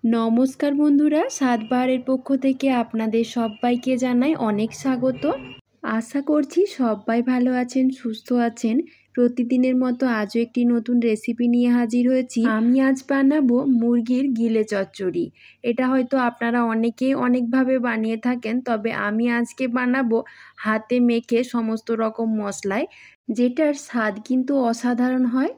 নমস্কার বন্ধুরা, স্বাদবাহারের পক্ষ থেকে আপনাদের সবাইকে জানাই অনেক স্বাগত। আশা করছি সবাই ভালো আছেন, সুস্থ আছেন। প্রতিদিনের মতো আজও একটি নতুন রেসিপি নিয়ে হাজির হয়েছি। আমি আজ বানাবো মুরগির গিলে চচ্চড়ি। এটা হয়তো আপনারা অনেকেই অনেকভাবে বানিয়ে থাকেন, তবে আমি আজকে বানাবো হাতে মেখে সমস্ত রকম মশলায়, যেটার স্বাদ কিন্তু অসাধারণ হয়।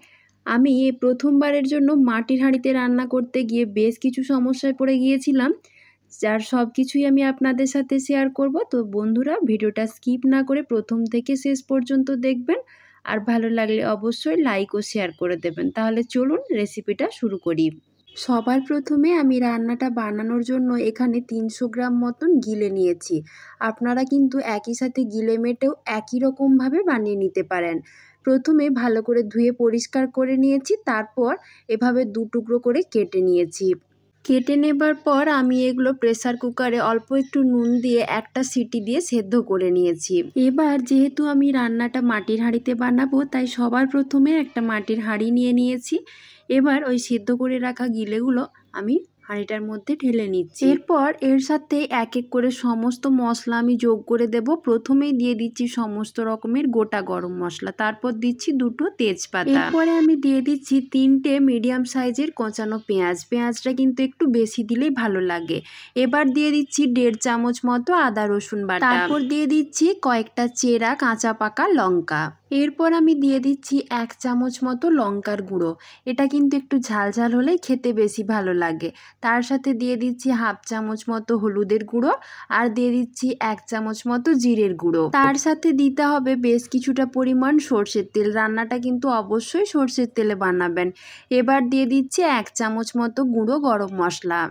আমি এই প্রথমবারের জন্য মাটির হাঁড়িতে রান্না করতে গিয়ে বেশ কিছু সমস্যায় পড়ে গিয়েছিলাম, যার সব কিছুই আমি আপনাদের সাথে শেয়ার করব। তো বন্ধুরা, ভিডিওটা স্কিপ না করে প্রথম থেকে শেষ পর্যন্ত দেখবেন, আর ভালো লাগলে অবশ্যই লাইক ও শেয়ার করে দেবেন। তাহলে চলুন রেসিপিটা শুরু করি। সবার প্রথমে আমি রান্নাটা বানানোর জন্য এখানে 300 গ্রাম মতন গিলে নিয়েছি। আপনারা কিন্তু একই সাথে গিলে মেটেও একই রকমভাবে বানিয়ে নিতে পারেন। প্রথমে ভালো করে ধুয়ে পরিষ্কার করে নিয়েছি, তারপর এভাবে 2 টুকরো করে কেটে নিয়েছি। কেটে নেবার পর আমি এগুলো প্রেসার কুকারে অল্প একটু নুন দিয়ে একটা সিটি দিয়ে সেদ্ধ করে নিয়েছি। এবার যেহেতু আমি রান্নাটা মাটির হাঁড়িতে বানাবো, তাই সবার প্রথমে একটা মাটির হাঁড়ি নিয়ে নিয়েছি। এবার ওই সেদ্ধ করে রাখা গিলেগুলো আমি হাঁড়িটার মধ্যে ঢেলে নিচ্ছি। এরপর এর সাথে এক এক করে সমস্ত মশলা আমি যোগ করে দেব। প্রথমেই দিয়ে দিচ্ছি সমস্ত রকমের গোটা গরম মশলা, তারপর দিচ্ছি 2টো তেজপাতা। এরপরে আমি দিয়ে দিচ্ছি 3টে মিডিয়াম সাইজের কোঁচানো পেঁয়াজ। পেঁয়াজটা কিন্তু একটু বেশি দিলেই ভালো লাগে। এবার দিয়ে দিচ্ছি 1.5 চামচ মতো আদা রসুন বাটা। তারপর দিয়ে দিচ্ছি কয়েকটা চেরা কাঁচা পাকা লঙ্কা। এরপর আমি দিয়ে দিচ্ছি 1 চামচ মতো লঙ্কার গুঁড়ো। এটা কিন্তু একটু ঝাল ঝাল হলেই খেতে বেশি ভালো লাগে। তার সাথে দিয়ে দিচ্ছি 1/2 চামচ মতো হলুদের গুঁড়ো, আর দিয়ে দিচ্ছি 1 চামচ মতো জিরের গুঁড়ো। তার সাথে দিতে হবে বেশ কিছুটা পরিমাণ সর্ষের তেল। রান্নাটা কিন্তু অবশ্যই সর্ষের তেলে বানাবেন। এবার দিয়ে দিচ্ছি 1 চামচ মতো গুঁড়ো গরম মশলা।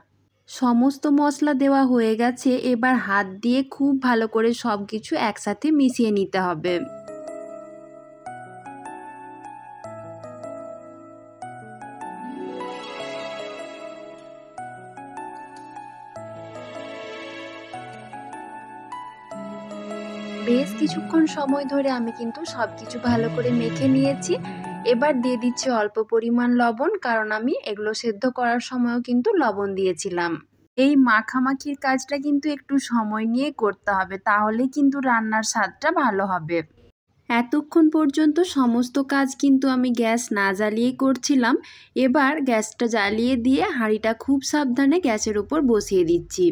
সমস্ত মশলা দেওয়া হয়ে গেছে। এবার হাত দিয়ে খুব ভালো করে সব কিছু একসাথে মিশিয়ে নিতে হবে। বেশ কিছুক্ষণ সময় ধরে আমি কিন্তু সব কিছু ভালো করে মেখে নিয়েছি। এবার দিয়ে দিচ্ছি অল্প পরিমাণ লবণ, কারণ আমি এগুলো সেদ্ধ করার সময়ও কিন্তু লবণ দিয়েছিলাম। এই মাখামাখির কাজটা কিন্তু একটু সময় নিয়ে করতে হবে, তাহলেই কিন্তু রান্নার স্বাদটা ভালো হবে। এতক্ষণ পর্যন্ত সমস্ত কাজ কিন্তু আমি গ্যাস না জ্বালিয়েই করছিলাম। এবার গ্যাসটা জ্বালিয়ে দিয়ে হাঁড়িটা খুব সাবধানে গ্যাসের উপর বসিয়ে দিচ্ছি।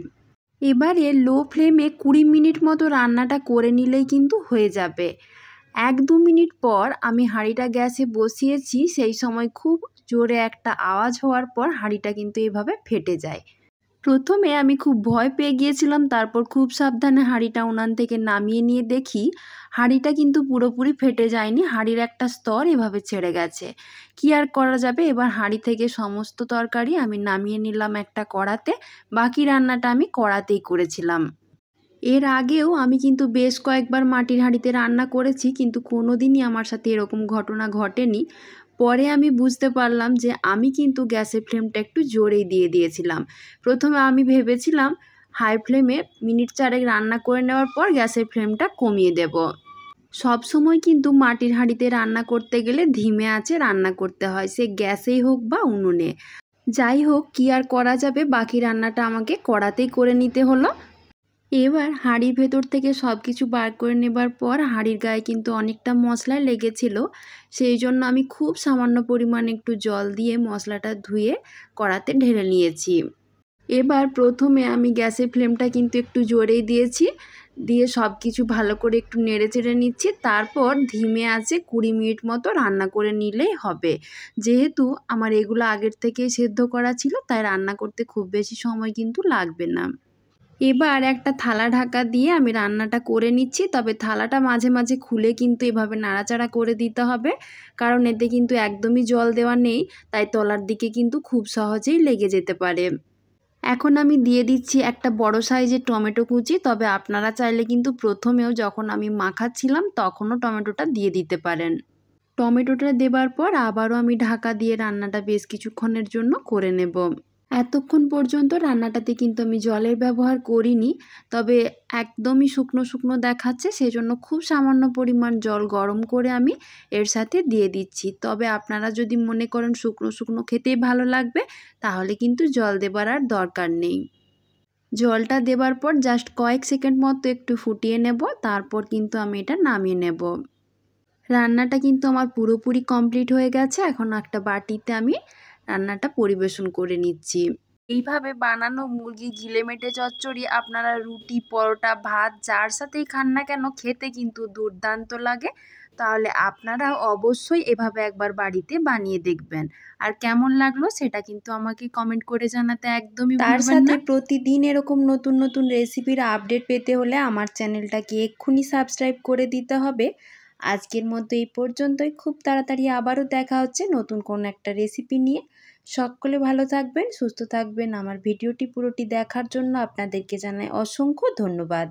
এবারে লো ফ্লেমে 20 মিনিট মতো রান্নাটা করে নিলেই কিন্তু হয়ে যাবে। 1-2 মিনিট পর আমি হাঁড়িটা গ্যাসে বসিয়েছি। সেই সময় খুব জোরে একটা আওয়াজ হওয়ার পর হাঁড়িটা কিন্তু এভাবে ফেটে যায়। প্রথমে আমি খুব ভয় পেয়ে গিয়েছিলাম, তারপর খুব সাবধানে হাঁড়িটা উনান থেকে নামিয়ে নিয়ে দেখি হাঁড়িটা কিন্তু পুরোপুরি ফেটে যায়নি। হাঁড়ির একটা স্তর এভাবে ছেড়ে গেছে। কি আর করা যাবে, এবার হাঁড়ি থেকে সমস্ত তরকারি আমি নামিয়ে নিলাম একটা কড়াতে। বাকি রান্নাটা আমি কড়াতেই করেছিলাম। এর আগেও আমি কিন্তু বেশ কয়েকবার মাটির হাঁড়িতে রান্না করেছি, কিন্তু কোনোদিনই আমার সাথে এরকম ঘটনা ঘটেনি। পরে আমি বুঝতে পারলাম যে আমি কিন্তু গ্যাসের ফ্লেমটা একটু জোরেই দিয়ে দিয়েছিলাম। প্রথমে আমি ভেবেছিলাম হাই ফ্লেমে মিনিট 4 রান্না করে নেওয়ার পর গ্যাসের ফ্লেমটা কমিয়ে দেব। সব সময় কিন্তু মাটির হাঁড়িতে রান্না করতে গেলে ধিমে আঁচে রান্না করতে হয়, সে গ্যাসেই হোক বা উনুনে। যাই হোক, কি আর করা যাবে, বাকি রান্নাটা আমাকে কড়াতেই করে নিতে হলো। এবার হাঁড়ির ভেতর থেকে সব কিছু বার করে নেবার পর হাঁড়ির গায়ে কিন্তু অনেকটা মশলা লেগেছিল। সেই জন্য আমি খুব সামান্য পরিমাণে একটু জল দিয়ে মশলাটা ধুয়ে কড়াতে ঢেলে নিয়েছি। এবার প্রথমে আমি গ্যাসের ফ্লেমটা কিন্তু একটু জোরেই দিয়েছি, দিয়ে সব কিছু ভালো করে একটু নেড়ে চেড়ে নিচ্ছি। তারপর ধিমে আঁচে 20 মিনিট মতো রান্না করে নিলেই হবে। যেহেতু আমার এগুলো আগের থেকেই সেদ্ধ করা ছিল, তাই রান্না করতে খুব বেশি সময় কিন্তু লাগবে না। এবার একটা থালা ঢাকা দিয়ে আমি রান্নাটা করে নিচ্ছি, তবে থালাটা মাঝে মাঝে খুলে কিন্তু এভাবে নাড়াচাড়া করে দিতে হবে, কারণ এতে কিন্তু একদমই জল দেওয়া নেই, তাই তলার দিকে কিন্তু খুব সহজেই লেগে যেতে পারে। এখন আমি দিয়ে দিচ্ছি একটা বড় সাইজের টমেটো কুচি, তবে আপনারা চাইলে কিন্তু প্রথমেও যখন আমি মাখাচ্ছিলাম তখনও টমেটোটা দিয়ে দিতে পারেন। টমেটোটা দেবার পর আবারও আমি ঢাকা দিয়ে রান্নাটা বেশ কিছুক্ষণের জন্য করে নেব। এতক্ষণ পর্যন্ত রান্নাটাতে কিন্তু আমি জলের ব্যবহার করিনি, তবে একদমই শুকনো শুকনো দেখাচ্ছে, সেজন্য খুব সামান্য পরিমাণ জল গরম করে আমি এর সাথে দিয়ে দিচ্ছি। তবে আপনারা যদি মনে করেন শুকনো শুকনো খেতেই ভালো লাগবে, তাহলে কিন্তু জল দেবার আর দরকার নেই। জলটা দেবার পর জাস্ট কয়েক সেকেন্ড মতো একটু ফুটিয়ে নেব, তারপর কিন্তু আমি এটা নামিয়ে নেব। রান্নাটা কিন্তু আমার পুরোপুরি কমপ্লিট হয়ে গেছে। এখন একটা বাটিতে আমি রান্নাটা পরিবেশন করে নিচ্ছি। এইভাবে বানানো মুরগি গিলেমেটে চচ্চড়ি আপনারা রুটি, পরোটা, ভাত যার সাথেই খান না কেন খেতে কিন্তু দুর্দান্ত লাগে। তাহলে আপনারা অবশ্যই এভাবে একবার বাড়িতে বানিয়ে দেখবেন। আর কেমন লাগলো সেটা কিন্তু আমাকে কমেন্ট করে জানাতে একদমই ভুলবেন না। তার সাথে প্রতিদিন এরকম নতুন নতুন রেসিপির আপডেট পেতে হলে আমার চ্যানেলটাকে এক্ষুনি সাবস্ক্রাইব করে দিতে হবে। আজকের মতো এই পর্যন্তই। খুব তাড়াতাড়ি আবারও দেখা হচ্ছে নতুন কোনো একটা রেসিপি নিয়ে। সকলে ভালো থাকবেন, সুস্থ থাকবেন। আমার ভিডিওটি পুরোটি দেখার জন্য আপনাদেরকে জানাই অসংখ্য ধন্যবাদ।